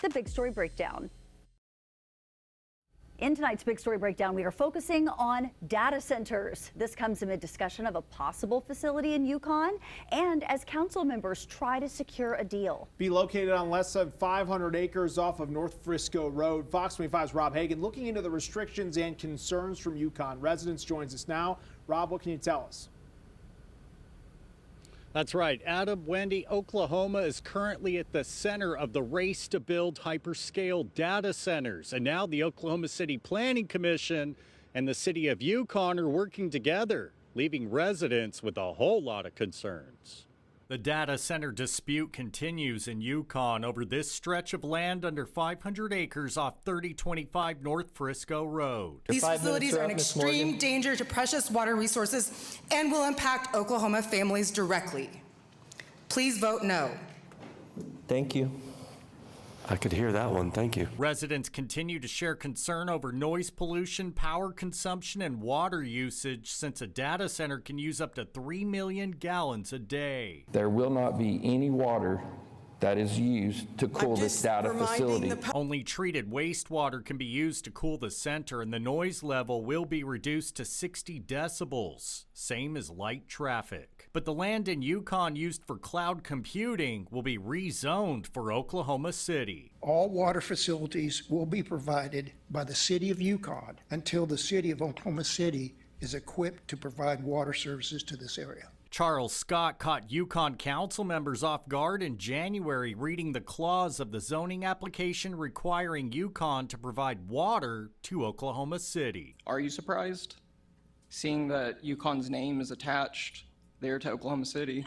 the Big Story Breakdown. In tonight's Big Story Breakdown, we are focusing on data centers. This comes amid discussion of a possible facility in Yukon and as council members try to secure a deal. Be located on less than 500 acres off of North Frisco Road. Fox 25's Rob Hagan looking into the restrictions and concerns from Yukon residents joins us now. Rob, what can you tell us? That's right. Adam, Wendy, Oklahoma is currently at the center of the race to build hyperscale data centers. And now the Oklahoma City Planning Commission and the city of Yukon are working together, leaving residents with a whole lot of concerns. The data center dispute continues in Yukon over this stretch of land under 500 acres off 3025 North Frisco Road. These facilities are an extreme danger to precious water resources and will impact Oklahoma families directly. Please vote no. Thank you. I could hear that one. Thank you. Residents continue to share concern over noise pollution, power consumption, and water usage since a data center can use up to 3 million gallons a day. There will not be any water that is used to cool this data facility. Only treated wastewater can be used to cool the center, and the noise level will be reduced to 60 decibels, same as light traffic. But the land in Yukon used for cloud computing will be rezoned for Oklahoma City. All water facilities will be provided by the city of Yukon until the city of Oklahoma City is equipped to provide water services to this area. Charles Scott caught Yukon council members off guard in January reading the clause of the zoning application requiring Yukon to provide water to Oklahoma City. Are you surprised seeing that Yukon's name is attached there to Oklahoma City?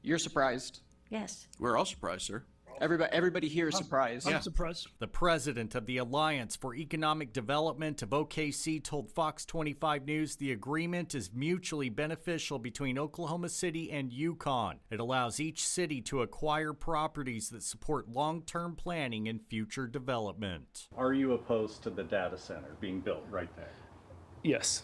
You're surprised? Yes. We're all surprised, sir. Everybody here is surprised. I'm surprised. The president of the Alliance for Economic Development of OKC told Fox 25 News the agreement is mutually beneficial between Oklahoma City and Yukon. It allows each city to acquire properties that support long-term planning and future development. Are you opposed to the data center being built right there? Yes,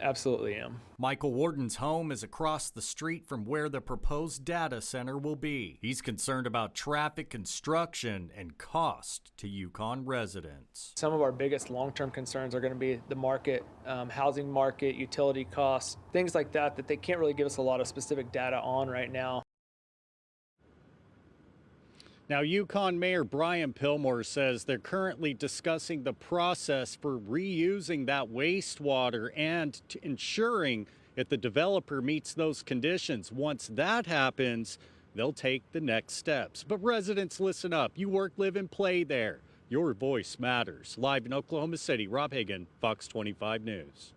absolutely am. Michael Warden's home is across the street from where the proposed data center will be. He's concerned about traffic, construction, and cost to Yukon residents. Some of our biggest long-term concerns are going to be the market, housing market, utility costs, things like that they can't really give us a lot of specific data on right now. Now, Yukon Mayor Brian Pillmore says they're currently discussing the process for reusing that wastewater and ensuring if the developer meets those conditions. Once that happens, they'll take the next steps. But residents, listen up. You work, live, and play there. Your voice matters. Live in Oklahoma City, Rob Hagan, Fox 25 News.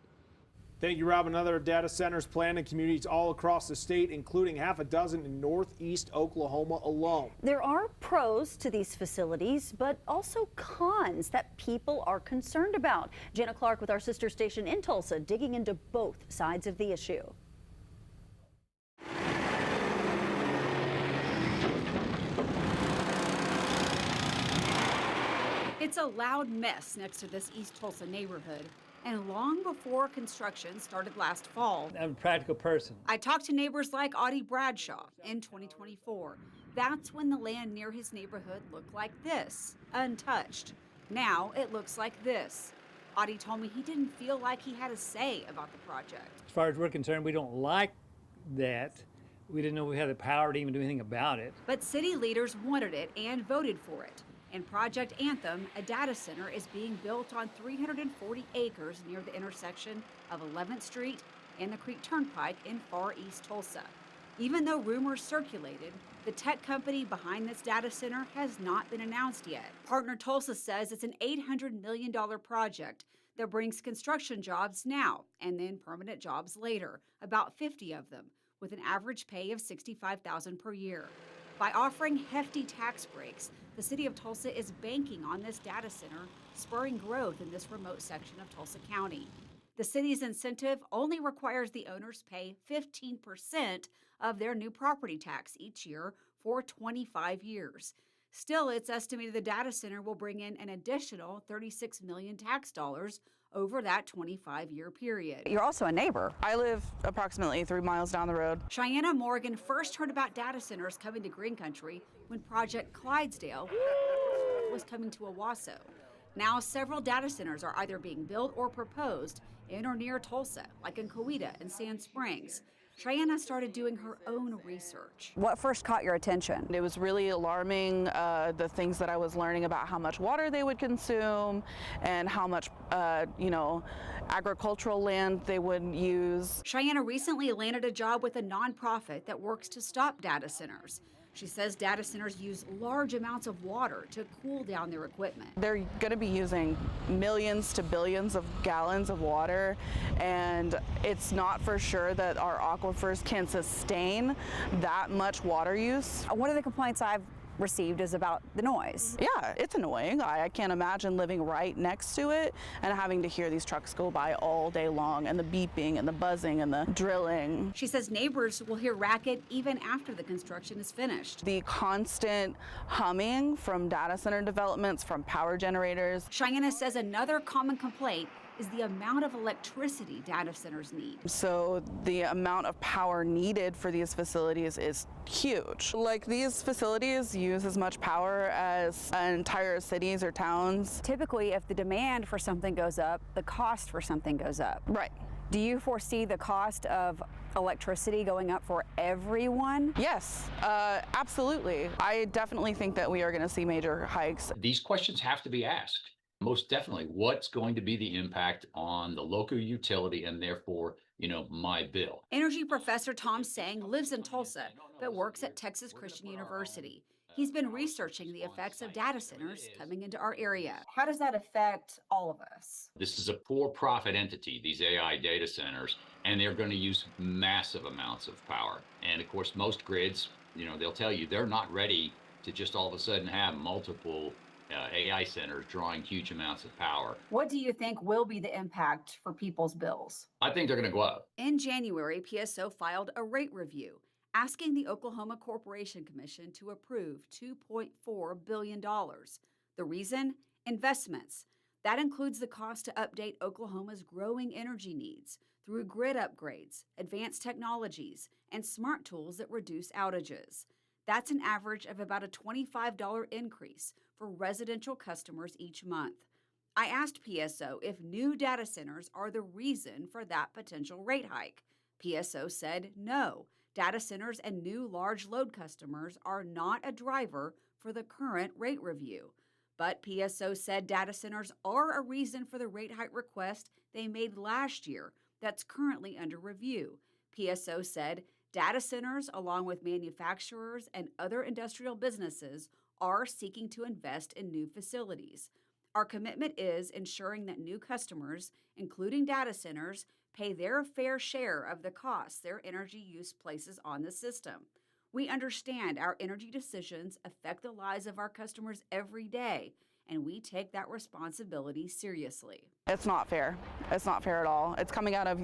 Thank you, Rob. Another data centers planned in communities all across the state, including half a dozen in northeast Oklahoma alone. There are pros to these facilities, but also cons that people are concerned about. Jana Clark with our sister station in Tulsa, digging into both sides of the issue. It's a loud mess next to this East Tulsa neighborhood. And long before construction started last fall. I'm a practical person. I talked to neighbors like Audie Bradshaw in 2024. That's when the land near his neighborhood looked like this, untouched. Now it looks like this. Audie told me he didn't feel like he had a say about the project. As far as we're concerned, we don't like that. We didn't know we had the power to even do anything about it. But city leaders wanted it and voted for it. In Project Anthem, a data center is being built on 340 acres near the intersection of 11th Street and the Creek Turnpike in far east Tulsa. Even though rumors circulated, the tech company behind this data center has not been announced yet. Partner Tulsa says it's an $800 million project that brings construction jobs now and then permanent jobs later, about 50 of them, with an average pay of $65,000 per year. By offering hefty tax breaks, the city of Tulsa is banking on this data center, spurring growth in this remote section of Tulsa County. The city's incentive only requires the owners pay 15% of their new property tax each year for 25 years. Still, it's estimated the data center will bring in an additional $36 million tax dollars over that 25-year period. You're also a neighbor. I live approximately 3 miles down the road. Cheyenne Morgan first heard about data centers coming to Green Country when Project Clydesdale was coming to Owasso. Now several data centers are either being built or proposed in or near Tulsa, like in Coweta and Sand Springs. Cheyenne started doing her own research. What first caught your attention? It was really alarming, the things that I was learning about how much water they would consume and how much, agricultural land they would use. Cheyenne recently landed a job with a nonprofit that works to stop data centers. She says data centers use large amounts of water to cool down their equipment. They're going to be using millions to billions of gallons of water, and it's not for sure that our aquifers can sustain that much water use. One of the complaints I've received is about the noise. Yeah, it's annoying. I can't imagine living right next to it and having to hear these trucks go by all day long, and the beeping and the buzzing and the drilling. She says neighbors will hear racket even after the construction is finished. The constant humming from data center developments, from power generators. Cheyenne says another common complaint is the amount of electricity data centers need. So the amount of power needed for these facilities is huge. Like, these facilities use as much power as entire cities or towns. Typically, if the demand for something goes up, the cost for something goes up. Right. Do you foresee the cost of electricity going up for everyone? Yes, absolutely. I definitely think that we are going to see major hikes. These questions have to be asked. Most definitely, what's going to be the impact on the local utility and therefore, my bill? Energy professor Tom Sang lives in Tulsa, but works at Texas Christian University. He's been researching the effects of data centers coming into our area. How does that affect all of us? This is a for-profit entity, these AI data centers, and they're going to use massive amounts of power. And of course, most grids, they'll tell you they're not ready to just all of a sudden have multiple AI centers drawing huge amounts of power. What do you think will be the impact for people's bills? I think they're going to go up. In January, PSO filed a rate review asking the Oklahoma Corporation Commission to approve $2.4 billion. The reason? Investments. That includes the cost to update Oklahoma's growing energy needs through grid upgrades, advanced technologies, and smart tools that reduce outages. That's an average of about a $25 increase for residential customers each month. I asked PSO if new data centers are the reason for that potential rate hike. PSO said no. Data centers and new large load customers are not a driver for the current rate review. But PSO said data centers are a reason for the rate hike request they made last year that's currently under review. PSO said data centers, along with manufacturers and other industrial businesses, are seeking to invest in new facilities. Our commitment is ensuring that new customers, including data centers, pay their fair share of the costs their energy use places on the system. We understand our energy decisions affect the lives of our customers every day, and we take that responsibility seriously. It's not fair. It's not fair at all. It's coming out of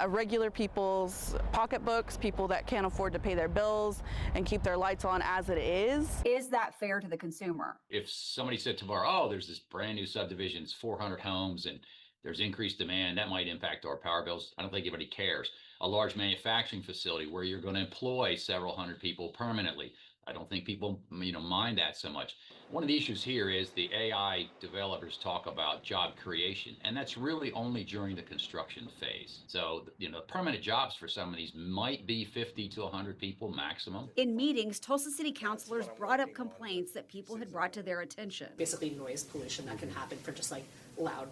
regular people's pocketbooks, people that can't afford to pay their bills and keep their lights on as it is. Is that fair to the consumer? If somebody said tomorrow, there's this brand new subdivision, it's 400 homes, and there's increased demand, that might impact our power bills. I don't think anybody cares. A large manufacturing facility where you're going to employ several hundred people permanently, I don't think people, mind that so much. One of the issues here is the AI developers talk about job creation, and that's really only during the construction phase. So, permanent jobs for some of these might be 50 to 100 people maximum. In meetings, Tulsa City councilors brought up complaints that people had brought to their attention. Basically noise pollution that can happen for just like loud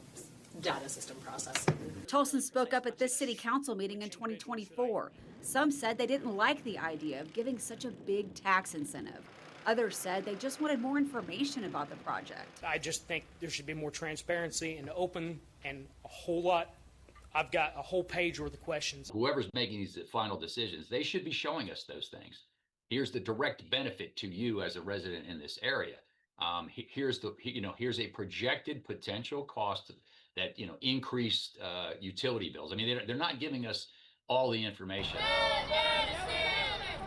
data system processing. Tulsans spoke up at this city council meeting in 2024. Some said they didn't like the idea of giving such a big tax incentive. Others said they just wanted more information about the project. I just think there should be more transparency and open and a whole lot. I've got a whole page worth of questions. Whoever's making these final decisions, they should be showing us those things. Here's the direct benefit to you as a resident in this area. Here's a projected potential cost that, increased utility bills. I mean, they're not giving us all the information.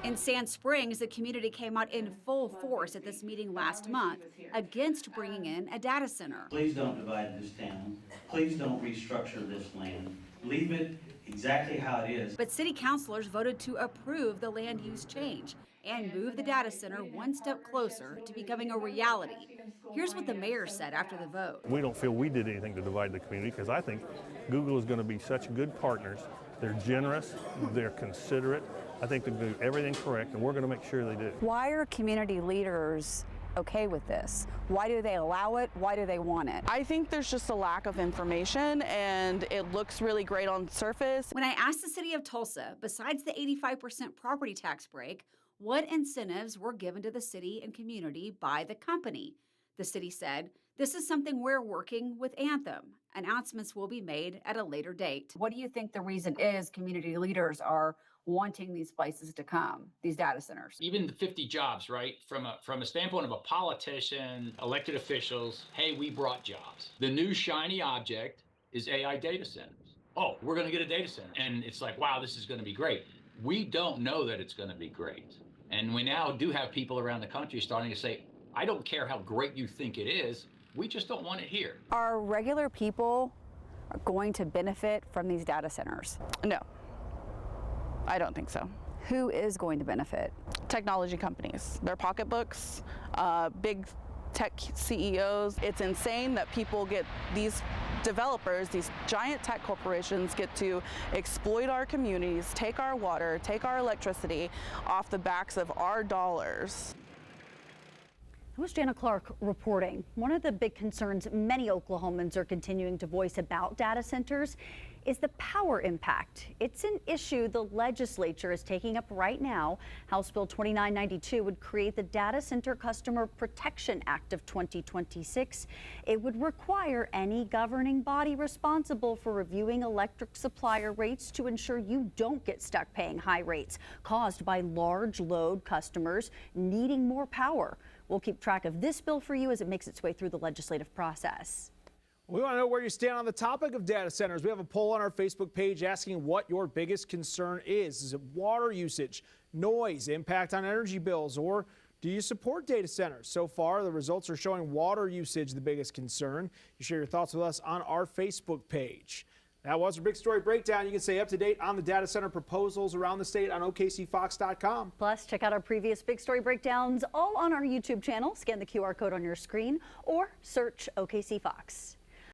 In Sand Springs, the community came out in full force at this meeting last month against bringing in a data center. Please don't divide this town. Please don't restructure this land. Leave it exactly how it is. But city councilors voted to approve the land use change. and move the data center one step closer to becoming a reality. Here's what the mayor said after the vote. We don't feel we did anything to divide the community because I think Google is going to be such good partners. They're generous, they're considerate. I think they're going to do everything correct, and we're going to make sure they do. Why are community leaders okay with this? Why do they allow it? Why do they want it? I think there's just a lack of information, and it looks really great on surface. When I asked the city of Tulsa, besides the 85% property tax break, what incentives were given to the city and community by the company, the city said, "This is something we're working with Anthem. Announcements will be made at a later date." What do you think the reason is community leaders are wanting these places to come, these data centers? Even the 50 jobs, right? From a standpoint of a politician, elected officials, hey, we brought jobs. The new shiny object is AI data centers. Oh, we're going to get a data center. And it's like, wow, this is going to be great. We don't know that it's going to be great. And we now do have people around the country starting to say, I don't care how great you think it is, we just don't want it here. Are regular people going to benefit from these data centers? No, I don't think so. Who is going to benefit? Technology companies, their pocketbooks, big tech CEOs. It's insane that people get, these developers, these giant tech corporations get to exploit our communities, take our water, take our electricity off the backs of our dollars. That was Jana Clark reporting. One of the big concerns many Oklahomans are continuing to voice about data centers is the power impact. It's an issue the legislature is taking up right now. House Bill 2992 would create the Data Center Customer Protection Act of 2026. It would require any governing body responsible for reviewing electric supplier rates to ensure you don't get stuck paying high rates caused by large load customers needing more power. We'll keep track of this bill for you as it makes its way through the legislative process. We want to know where you stand on the topic of data centers. We have a poll on our Facebook page asking what your biggest concern is. Is it water usage, noise, impact on energy bills, or do you support data centers? So far, the results are showing water usage the biggest concern. You share your thoughts with us on our Facebook page. That was our Big Story Breakdown. You can stay up to date on the data center proposals around the state on OKCFox.com. Plus, check out our previous Big Story Breakdowns all on our YouTube channel. Scan the QR code on your screen or search OKC Fox.